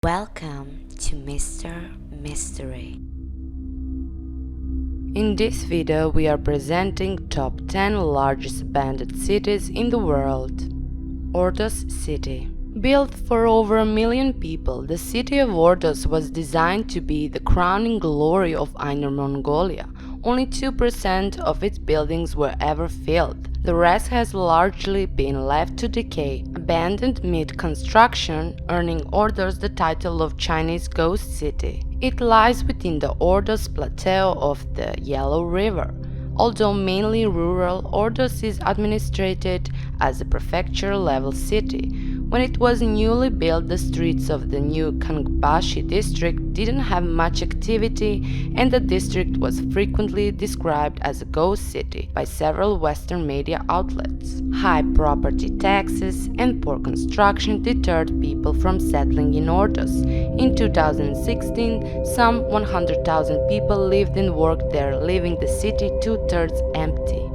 Welcome to Mr. Mystery. In this video, we are presenting top 10 largest abandoned cities in the world. Ordos City. Built for over 1 million people, the city of Ordos was designed to be the crowning glory of Inner Mongolia. Only 2% of its buildings were ever filled. The rest has largely been left to decay, abandoned mid-construction, earning Ordos the title of Chinese Ghost City. It lies within the Ordos Plateau of the Yellow River. Although mainly rural, Ordos is administered as a prefecture-level city. When it was newly built, the streets of the new Kangbashi district didn't have much activity, and the district was frequently described as a ghost city by several Western media outlets. High property taxes and poor construction deterred people from settling in Ordos. In 2016, some 100,000 people lived and worked there, leaving the city two-thirds empty.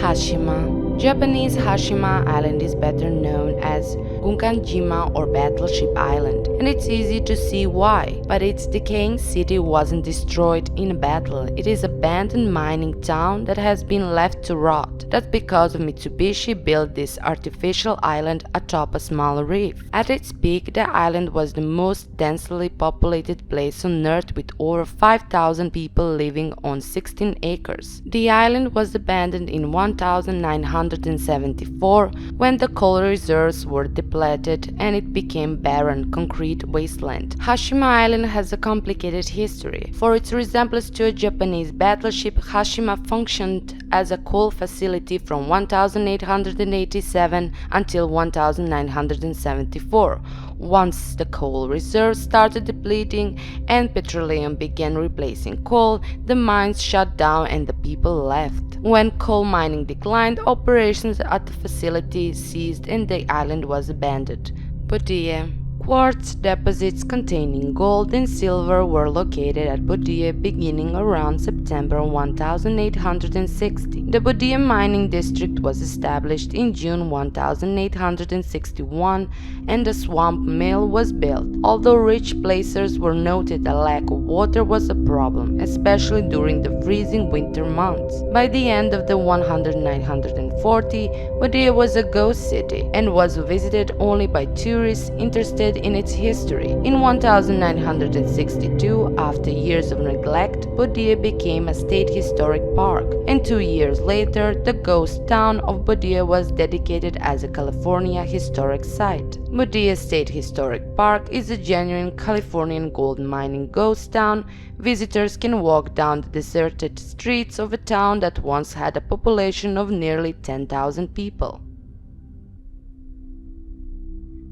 Hashima. Japanese Hashima Island is better known as Gunkanjima or Battleship Island, and it's easy to see why. But its decaying city wasn't destroyed in a battle. It is an abandoned mining town that has been left to rot. That's because Mitsubishi built this artificial island atop a small reef. At its peak, the island was the most densely populated place on Earth, with over 5,000 people living on 16 acres. The island was abandoned in 1974 when the coal reserves were depleted and it became barren concrete wasteland. Hashima Island has a complicated history. For its resemblance to a Japanese battleship, Hashima functioned as a coal facility from 1887 until 1974. Once the coal reserves started depleting and petroleum began replacing coal, the mines shut down and the people left. When coal mining declined, operations at the facility ceased and the island was abandoned. Bodie. Quartz deposits containing gold and silver were located at Bodie beginning around September 1860. The Bodie mining district was established in June 1861 and a swamp mill was built. Although rich placers were noted, a lack of water was a problem, especially during the freezing winter months. By the end of the 1940, Bodie was a ghost city and was visited only by tourists interested in its history. In 1962, after years of neglect, Bodie became a state historic park, and 2 years later, the ghost town of Bodie was dedicated as a California historic site. Bodie State Historic Park is a genuine Californian gold mining ghost town. Visitors can walk down the deserted streets of a town that once had a population of nearly 10,000 people.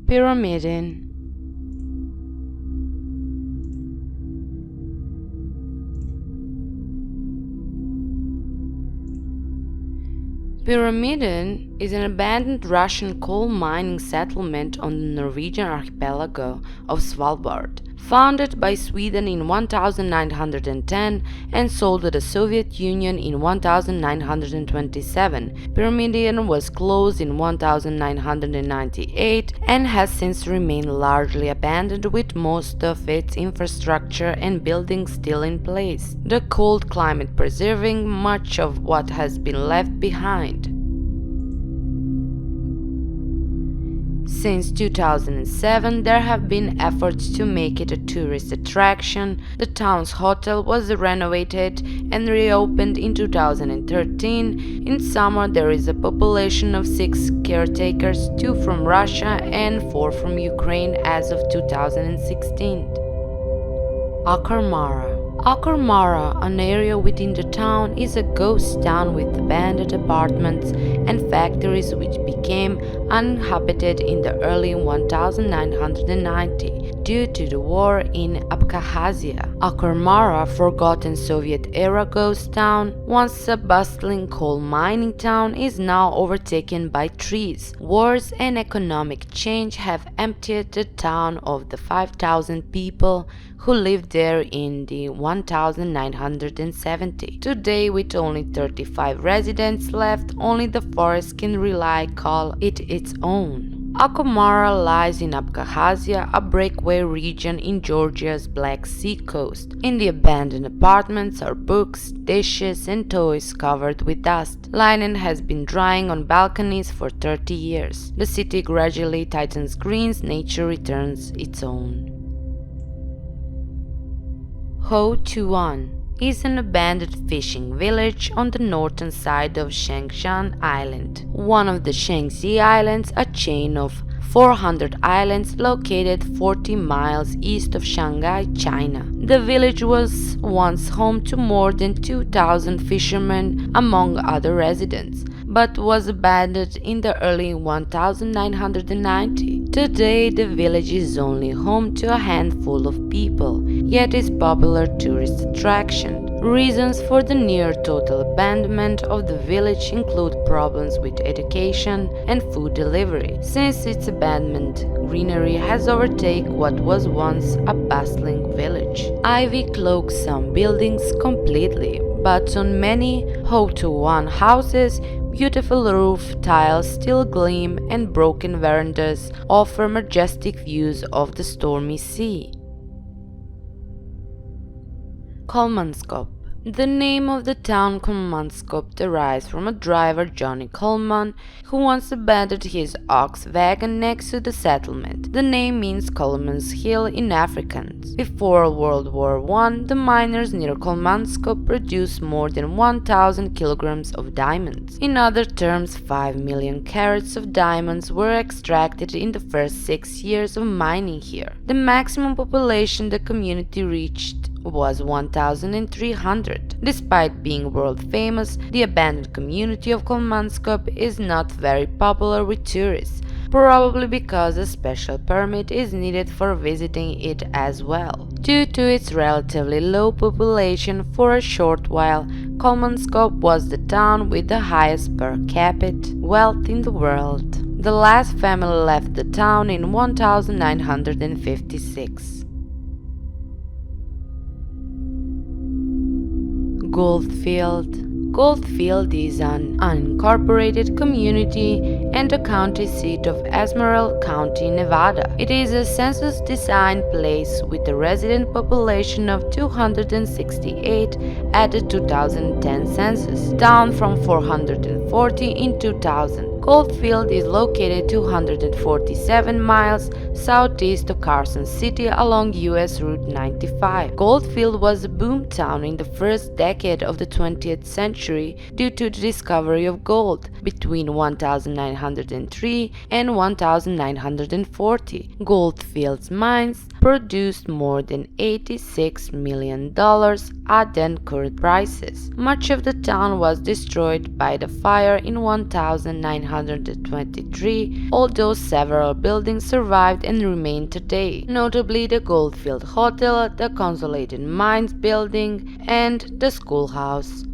Pyramiden. Pyramiden is an abandoned Russian coal mining settlement on the Norwegian archipelago of Svalbard. Founded by Sweden in 1910 and sold to the Soviet Union in 1927, Pyramiden was closed in 1998 and has since remained largely abandoned, with most of its infrastructure and buildings still in place. The cold climate preserving much of what has been left behind. Since 2007, there have been efforts to make it a tourist attraction. The town's hotel was renovated and reopened in 2013. In summer, there is a population of 6 caretakers, 2 from Russia and 4 from Ukraine as of 2016. Akarmara. Akarmara, an area within the town, is a ghost town with abandoned apartments and factories which became uninhabited in the early 1990 due to the war in Abkhazia. Akarmara, forgotten Soviet-era ghost town, once a bustling coal mining town, is now overtaken by trees. Wars and economic change have emptied the town of the 5,000 people who lived there in the 1970. Today, with only 35 residents left, only the forest can call it its own. Akomara lies in Abkhazia, a breakaway region in Georgia's Black Sea coast. In the abandoned apartments are books, dishes, and toys covered with dust. Linen has been drying on balconies for 30 years. The city gradually tightens screens, nature returns its own. Ho Tuan is an abandoned fishing village on the northern side of Shengshan Island, one of the Shangxi Islands, a chain of 400 islands located 40 miles east of Shanghai, China. The village was once home to more than 2,000 fishermen, among other residents, but was abandoned in the early 1990s. Today, the village is only home to a handful of people, yet is popular tourist attraction. Reasons for the near total abandonment of the village include problems with education and food delivery. Since its abandonment, greenery has overtaken what was once a bustling village. Ivy cloaks some buildings completely, but on many Ho-to-One houses, beautiful roof tiles still gleam and broken verandas offer majestic views of the stormy sea. Kolmanskop. The name of the town Kolmanskop derives from a driver, Johnny Coleman, who once abandoned his ox wagon next to the settlement. The name means Coleman's Hill in Afrikaans. Before World War I, the miners near Kolmanskop produced more than 1,000 kilograms of diamonds. In other terms, 5 million carats of diamonds were extracted in the first 6 years of mining here. The maximum population the community reached was 1,300. Despite being world famous, the abandoned community of Kolmanskop is not very popular with tourists, probably because a special permit is needed for visiting it as well. Due to its relatively low population, for a short while, Kolmanskop was the town with the highest per capita wealth in the world. The last family left the town in 1956. Goldfield. Goldfield is an unincorporated community and a county seat of Esmeralda County, Nevada. It is a census-designed place with a resident population of 268 at the 2010 census, down from 440 in 2000. Goldfield is located 247 miles southeast of Carson City along US Route 95. Goldfield was a boom town in the first decade of the 20th century due to the discovery of gold between 1903 and 1940. Goldfield's mines produced more than $86 million at then current prices. Much of the town was destroyed by the fire in 1923, although several buildings survived and remain today, notably the Goldfield Hotel, the Consolidated Mines building, and the schoolhouse.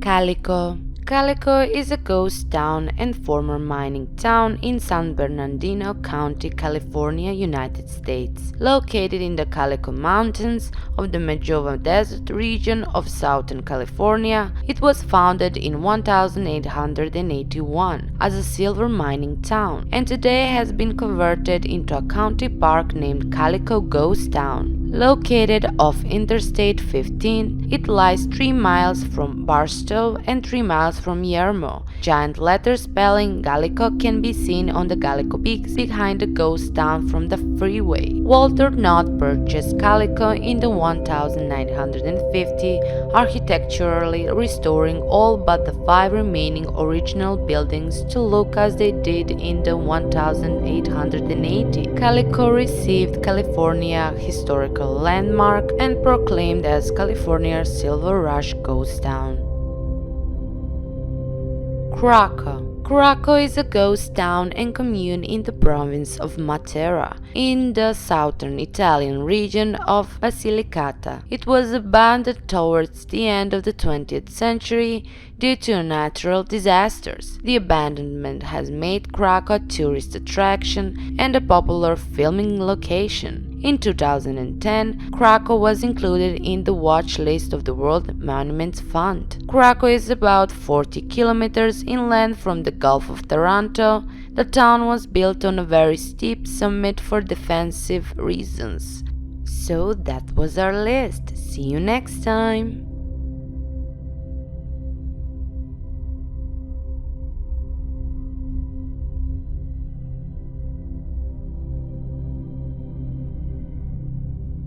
Calico. Calico is a ghost town and former mining town in San Bernardino County, California, United States. Located in the Calico Mountains of the Majova Desert region of Southern California, it was founded in 1881 as a silver mining town and today has been converted into a county park named Calico Ghost Town. Located off Interstate 15, it lies 3 miles from Barstow and 3 miles from Yermo. Giant letters spelling Calico can be seen on the Calico Peaks behind the ghost town from the freeway. Walter Knott purchased Calico in the 1950, architecturally restoring all but the 5 remaining original buildings to look as they did in the 1880. Calico received California Historical Landmark and proclaimed as California's Silver Rush Ghost Town. Krakow. Krakow is a ghost town and commune in the province of Matera, in the southern Italian region of Basilicata. It was abandoned towards the end of the 20th century due to natural disasters. The abandonment has made Krakow a tourist attraction and a popular filming location. In 2010, Krakow was included in the watch list of the World Monuments Fund. Krakow is about 40 kilometers inland from the Gulf of Taranto, The town was built on a very steep summit for defensive reasons. So that was our list. See you next time!